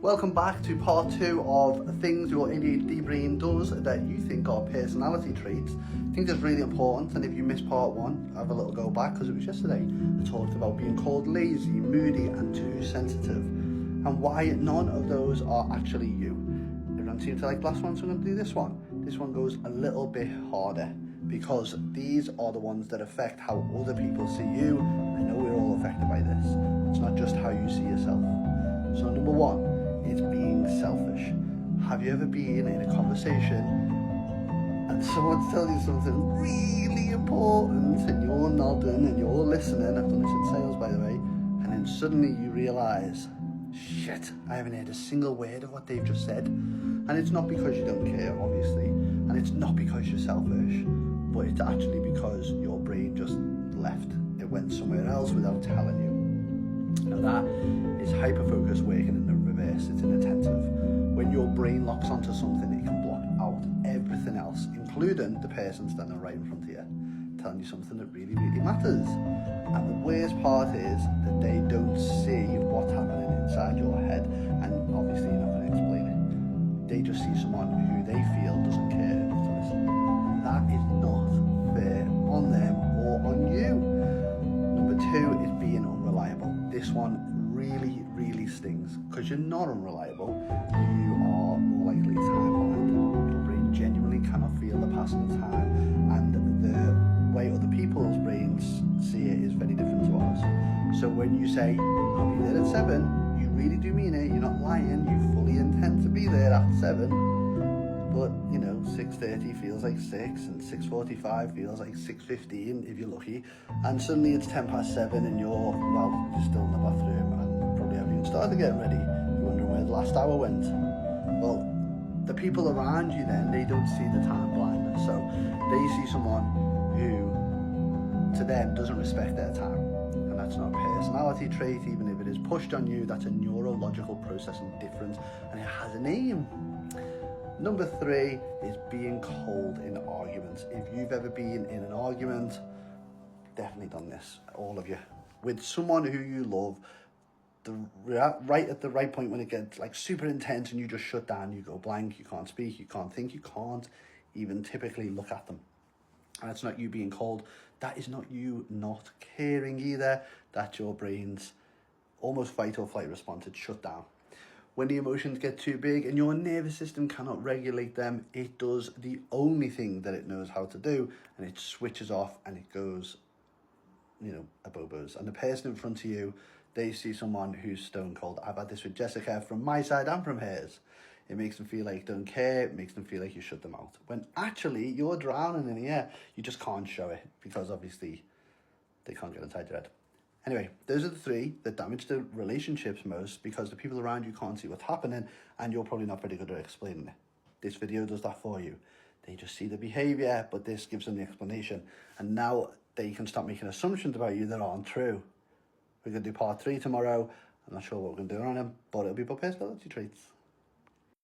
Welcome back to part 2 of things your ADHD brain does that you think are personality traits. I think that's really important, and if you missed part 1, have a little go back because it was yesterday. I talked about being called lazy, moody and too sensitive, and why none of those are actually you. Everyone seems to like the last one, so I'm going to do this one. This one goes a little bit harder because these are the ones that affect how other people see you. I know we're all affected by this. It's not just how you see yourself. So number 1 is being selfish. Have you ever been in a conversation and someone's telling you something really important and you're nodding and you're listening? I've done this in sales, by the way. And then suddenly you realise, shit, I haven't heard a single word of what they've just said. And it's not because you don't care, obviously, and it's not because you're selfish, but it's actually because your brain just left. It went somewhere else without telling you. Now that is hyper-focus working in the reverse. It's inattentive. When your brain locks onto something, it can block out everything else, including the person standing right in front of you, telling you something that really, really matters. And the worst part is that they don't see what's happening inside your head, and obviously you're not going to explain it. They just see someone who they feel doesn't care enough to listen. And that is not fair on them or on you. Number 2 is being unreliable. This one really, really stings because you're not unreliable. You are more likely time blind. Your brain genuinely cannot feel the passing of time, and the way other people's brains see it is very different to ours. So when you say, I'll be there at 7, you really do mean it. You're not lying. You fully intend to be there at 7. But, 6:30 feels like 6, and 6:45 feels like 6:15 if you're lucky. And suddenly it's 7:10 and you're still in the bathroom and probably haven't even started getting ready. You're wondering where the last hour went. Well, the people around you then, they don't see the time blindness. So they see someone who, to them, doesn't respect their time. And that's not a personality trait, even if it is pushed on you. That's a neurological processing difference, and it has a name. Number 3 is being cold in arguments. If you've ever been in an argument, definitely done this, all of you, with someone who you love, right at the right point when it gets like super intense and you just shut down, you go blank, you can't speak, you can't think, you can't even typically look at them. And it's not you being cold. That is not you not caring either. That's your brain's almost fight or flight response. It's shut down. When the emotions get too big and your nervous system cannot regulate them, it does the only thing that it knows how to do, and it switches off and it goes, a-bobos. And the person in front of you, they see someone who's stone cold. I've had this with Jessica from my side and from hers. It makes them feel like you don't care. It makes them feel like you shut them out. When actually you're drowning in the air, you just can't show it because obviously they can't get inside your head. Anyway, those are the 3 that damage the relationships most because the people around you can't see what's happening and you're probably not very good at explaining it. This video does that for you. They just see the behaviour, but this gives them the explanation. And now they can start making assumptions about you that aren't true. We're going to do part 3 tomorrow. I'm not sure what we're going to do on them, but it'll be about personality traits.